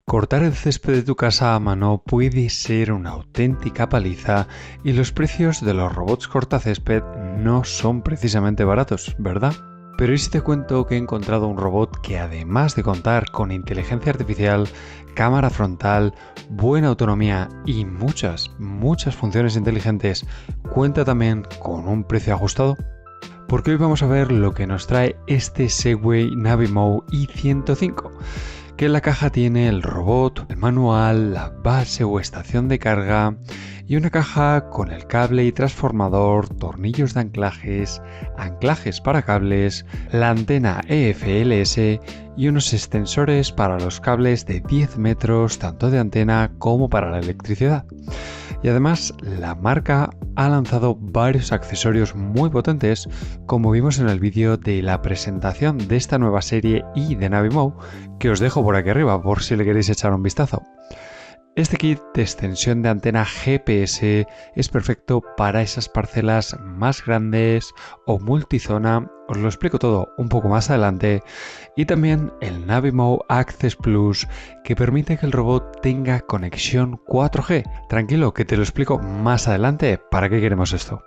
Cortar el césped de tu casa a mano puede ser una auténtica paliza y los precios de los robots cortacésped no son precisamente baratos, ¿verdad? Pero ¿y si te cuento que he encontrado un robot que además de contar con inteligencia artificial, cámara frontal, buena autonomía y muchas funciones inteligentes, cuenta también con un precio ajustado? Porque hoy vamos a ver lo que nos trae este Segway Navimo i105. Que en la caja tiene el robot, el manual, la base o estación de carga y una caja con el cable y transformador, tornillos de anclajes para cables, la antena EFLS y unos extensores para los cables de 10 metros tanto de antena como para la electricidad. Y además la marca ha lanzado varios accesorios muy potentes, como vimos en el vídeo de la presentación de esta nueva serie i de Navimo, que os dejo por aquí arriba por si le queréis echar un vistazo. Este kit de extensión de antena GPS es perfecto para esas parcelas más grandes o multizona, os lo explico todo un poco más adelante, y también el Navimo Access Plus, que permite que el robot tenga conexión 4G. Tranquilo, que te lo explico más adelante para qué queremos esto.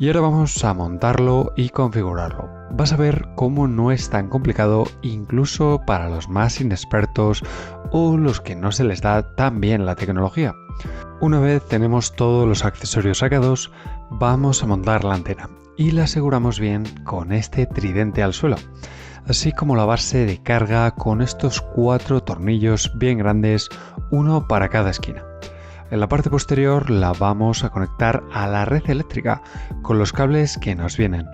Y ahora vamos a montarlo y configurarlo. Vas a ver cómo no es tan complicado incluso para los más inexpertos o los que no se les da tan bien la tecnología. Una vez tenemos todos los accesorios sacados, vamos a montar la antena y la aseguramos bien con este tridente al suelo, así como la base de carga con estos 4 tornillos bien grandes, uno para cada esquina. En la parte posterior la vamos a conectar a la red eléctrica con los cables que nos vienen.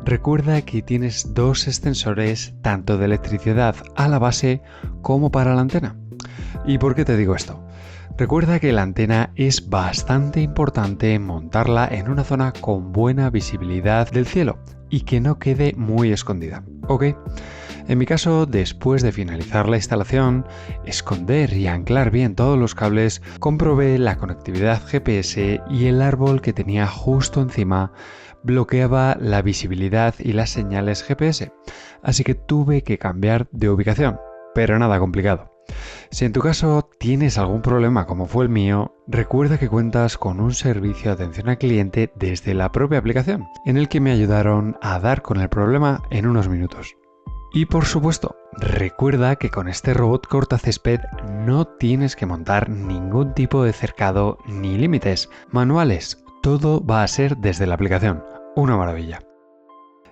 Recuerda que tienes 2 extensores tanto de electricidad a la base como para la antena. ¿Y por qué te digo esto? Recuerda que la antena es bastante importante montarla en una zona con buena visibilidad del cielo y que no quede muy escondida, ¿ok? En mi caso, después de finalizar la instalación, esconder y anclar bien todos los cables, comprobé la conectividad GPS y el árbol que tenía justo encima bloqueaba la visibilidad y las señales GPS, así que tuve que cambiar de ubicación, pero nada complicado. Si en tu caso tienes algún problema como fue el mío, recuerda que cuentas con un servicio de atención al cliente desde la propia aplicación, en el que me ayudaron a dar con el problema en unos minutos. Y por supuesto, recuerda que con este robot cortacésped no tienes que montar ningún tipo de cercado ni límites manuales, todo va a ser desde la aplicación, una maravilla.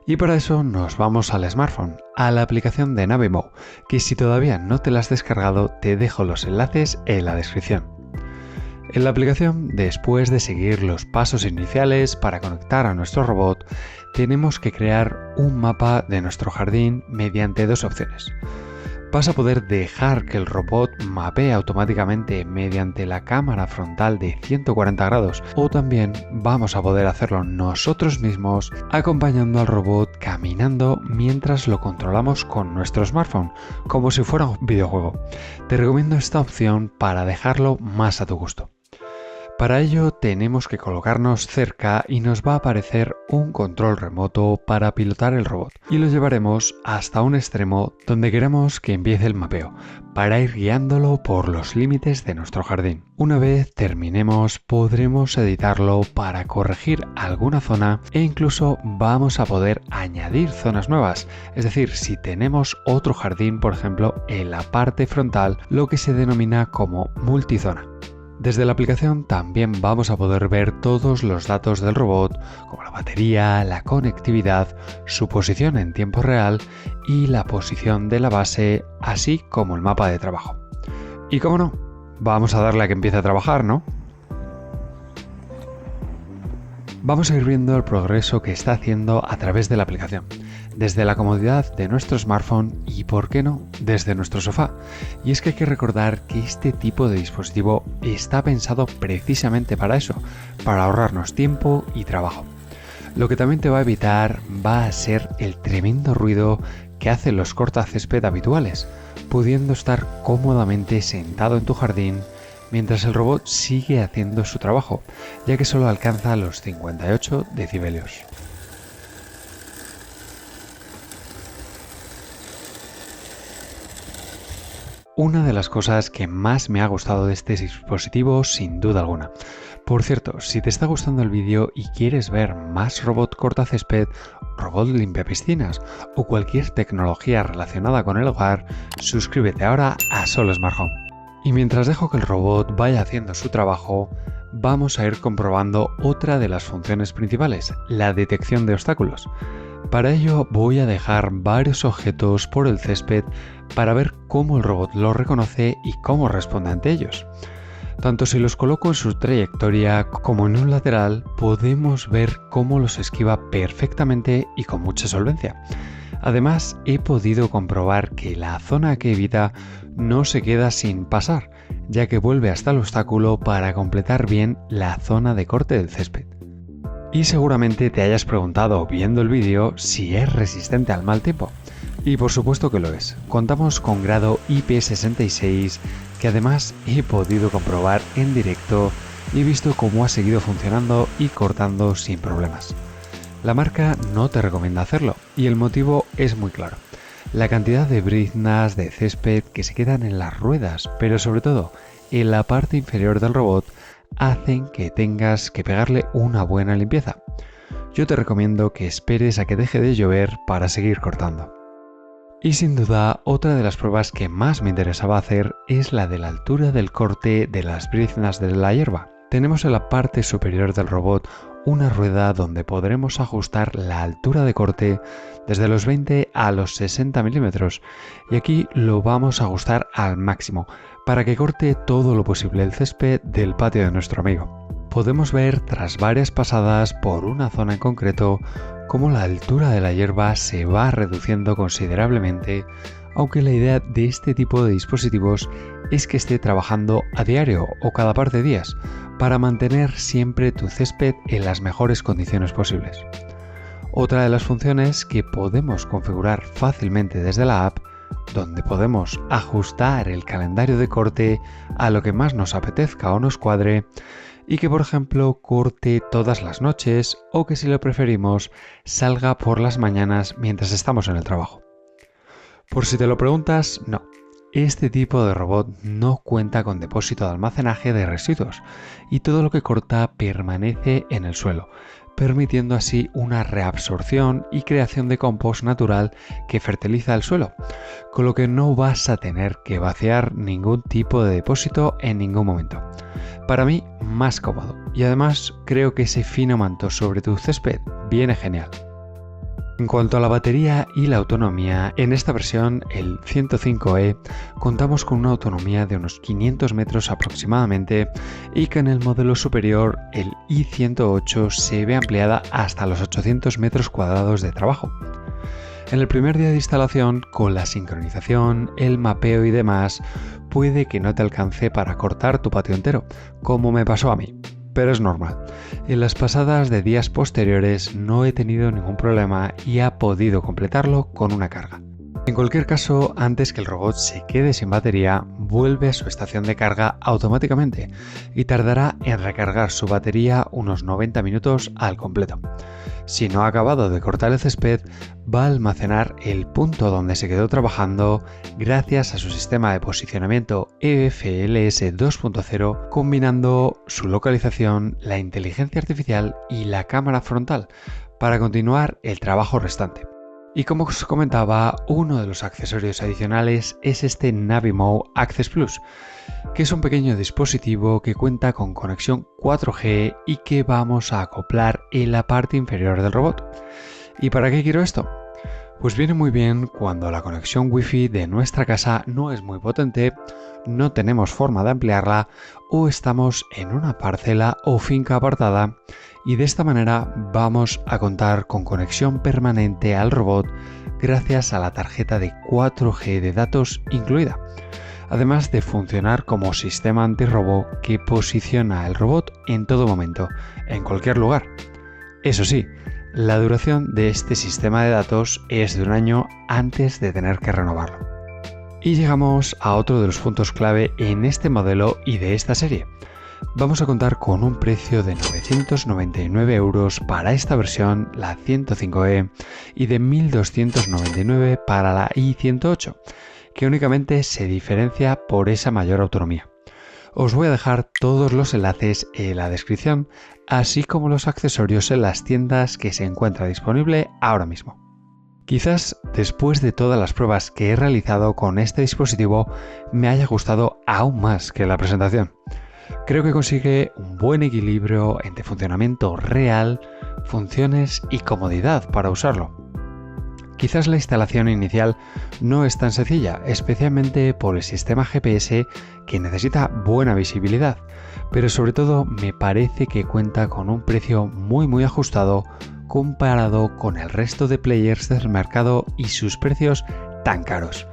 Y para eso nos vamos al smartphone, a la aplicación de Navimo, que si todavía no te la has descargado te dejo los enlaces en la descripción. En la aplicación, después de seguir los pasos iniciales para conectar a nuestro robot, tenemos que crear un mapa de nuestro jardín mediante 2 opciones. Vas a poder dejar que el robot mapee automáticamente mediante la cámara frontal de 140 grados o también vamos a poder hacerlo nosotros mismos acompañando al robot caminando mientras lo controlamos con nuestro smartphone, como si fuera un videojuego. Te recomiendo esta opción para dejarlo más a tu gusto. Para ello tenemos que colocarnos cerca y nos va a aparecer un control remoto para pilotar el robot y lo llevaremos hasta un extremo donde queramos que empiece el mapeo para ir guiándolo por los límites de nuestro jardín. Una vez terminemos podremos editarlo para corregir alguna zona e incluso vamos a poder añadir zonas nuevas, es decir, si tenemos otro jardín por ejemplo en la parte frontal, lo que se denomina como multizona. Desde la aplicación también vamos a poder ver todos los datos del robot, como la batería, la conectividad, su posición en tiempo real y la posición de la base, así como el mapa de trabajo. Y cómo no, vamos a darle a que empiece a trabajar, ¿no? Vamos a ir viendo el progreso que está haciendo a través de la aplicación, desde la comodidad de nuestro smartphone y, por qué no, desde nuestro sofá. Y es que hay que recordar que este tipo de dispositivo está pensado precisamente para eso, para ahorrarnos tiempo y trabajo. Lo que también te va a evitar va a ser el tremendo ruido que hacen los cortacésped habituales, pudiendo estar cómodamente sentado en tu jardín mientras el robot sigue haciendo su trabajo, ya que solo alcanza los 58 decibelios. una de las cosas que más me ha gustado de este dispositivo sin duda alguna. Por cierto, si te está gustando el vídeo y quieres ver más robot cortacésped, robot limpiapiscinas o cualquier tecnología relacionada con el hogar, suscríbete ahora a Solo Smart Home. Y mientras dejo que el robot vaya haciendo su trabajo, vamos a ir comprobando otra de las funciones principales, la detección de obstáculos. Para ello voy a dejar varios objetos por el césped para ver cómo el robot los reconoce y cómo responde ante ellos. Tanto si los coloco en su trayectoria como en un lateral, podemos ver cómo los esquiva perfectamente y con mucha solvencia. Además, he podido comprobar que la zona que evita no se queda sin pasar, ya que vuelve hasta el obstáculo para completar bien la zona de corte del césped. Y seguramente te hayas preguntado viendo el vídeo si es resistente al mal tiempo. Y por supuesto que lo es. Contamos con grado IP66, que además he podido comprobar en directo y he visto cómo ha seguido funcionando y cortando sin problemas. La marca no te recomienda hacerlo y el motivo es muy claro. La cantidad de briznas de césped que se quedan en las ruedas, pero sobre todo en la parte inferior del robot, hacen que tengas que pegarle una buena limpieza. Yo te recomiendo que esperes a que deje de llover para seguir cortando. Y sin duda, otra de las pruebas que más me interesaba hacer es la de la altura del corte de las briznas de la hierba. Tenemos en la parte superior del robot una rueda donde podremos ajustar la altura de corte desde los 20 a los 60 milímetros y aquí lo vamos a ajustar al máximo para que corte todo lo posible el césped del patio de nuestro amigo. Podemos ver tras varias pasadas por una zona en concreto cómo la altura de la hierba se va reduciendo considerablemente, aunque la idea de este tipo de dispositivos es que esté trabajando a diario o cada par de días para mantener siempre tu césped en las mejores condiciones posibles. Otra de las funciones que podemos configurar fácilmente desde la app, donde podemos ajustar el calendario de corte a lo que más nos apetezca o nos cuadre, y que por ejemplo corte todas las noches o que si lo preferimos salga por las mañanas mientras estamos en el trabajo. Por si te lo preguntas, no. Este tipo de robot no cuenta con depósito de almacenaje de residuos y todo lo que corta permanece en el suelo, permitiendo así una reabsorción y creación de compost natural que fertiliza el suelo, con lo que no vas a tener que vaciar ningún tipo de depósito en ningún momento. Para mí, más cómodo y además creo que ese fino manto sobre tu césped viene genial. En cuanto a la batería y la autonomía, en esta versión, el 105E, contamos con una autonomía de unos 500 metros aproximadamente y que en el modelo superior, el i108, se ve ampliada hasta los 800 metros cuadrados de trabajo. En el primer día de instalación, con la sincronización, el mapeo y demás, puede que no te alcance para cortar tu patio entero, como me pasó a mí. Pero es normal. En las pasadas de días posteriores no he tenido ningún problema y ha podido completarlo con una carga. En cualquier caso, antes que el robot se quede sin batería, vuelve a su estación de carga automáticamente y tardará en recargar su batería unos 90 minutos al completo. Si no ha acabado de cortar el césped, va a almacenar el punto donde se quedó trabajando gracias a su sistema de posicionamiento EFLS 2.0, combinando su localización, la inteligencia artificial y la cámara frontal para continuar el trabajo restante. Y como os comentaba, uno de los accesorios adicionales es este Navimo Access Plus, que es un pequeño dispositivo que cuenta con conexión 4G y que vamos a acoplar en la parte inferior del robot. ¿Y para qué quiero esto? Pues viene muy bien cuando la conexión Wi-Fi de nuestra casa no es muy potente, no tenemos forma de ampliarla o estamos en una parcela o finca apartada y de esta manera vamos a contar con conexión permanente al robot gracias a la tarjeta de 4G de datos incluida, además de funcionar como sistema antirrobo que posiciona el robot en todo momento, en cualquier lugar. Eso sí, la duración de este sistema de datos es de un año antes de tener que renovarlo. Y llegamos a otro de los puntos clave en este modelo y de esta serie. Vamos a contar con un precio de 999 euros para esta versión, la 105E, y de 1299 para la i108. que únicamente se diferencia por esa mayor autonomía. Os voy a dejar todos los enlaces en la descripción, así como los accesorios en las tiendas que se encuentra disponible ahora mismo. Quizás después de todas las pruebas que he realizado con este dispositivo me haya gustado aún más que la presentación. Creo que consigue un buen equilibrio entre funcionamiento real, funciones y comodidad para usarlo. Quizás la instalación inicial no es tan sencilla, especialmente por el sistema GPS que necesita buena visibilidad, pero sobre todo me parece que cuenta con un precio muy ajustado comparado con el resto de players del mercado y sus precios tan caros.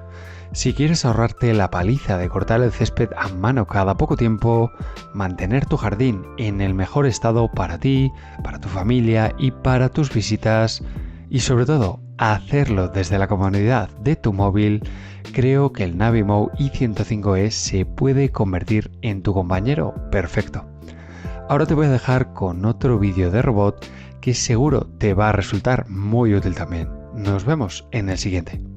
Si quieres ahorrarte la paliza de cortar el césped a mano cada poco tiempo, mantener tu jardín en el mejor estado para ti, para tu familia y para tus visitas, y sobre todo hacerlo desde la comodidad de tu móvil, creo que el Navimo i105e se puede convertir en tu compañero perfecto. Ahora te voy a dejar con otro vídeo de robot que seguro te va a resultar muy útil también. Nos vemos en el siguiente.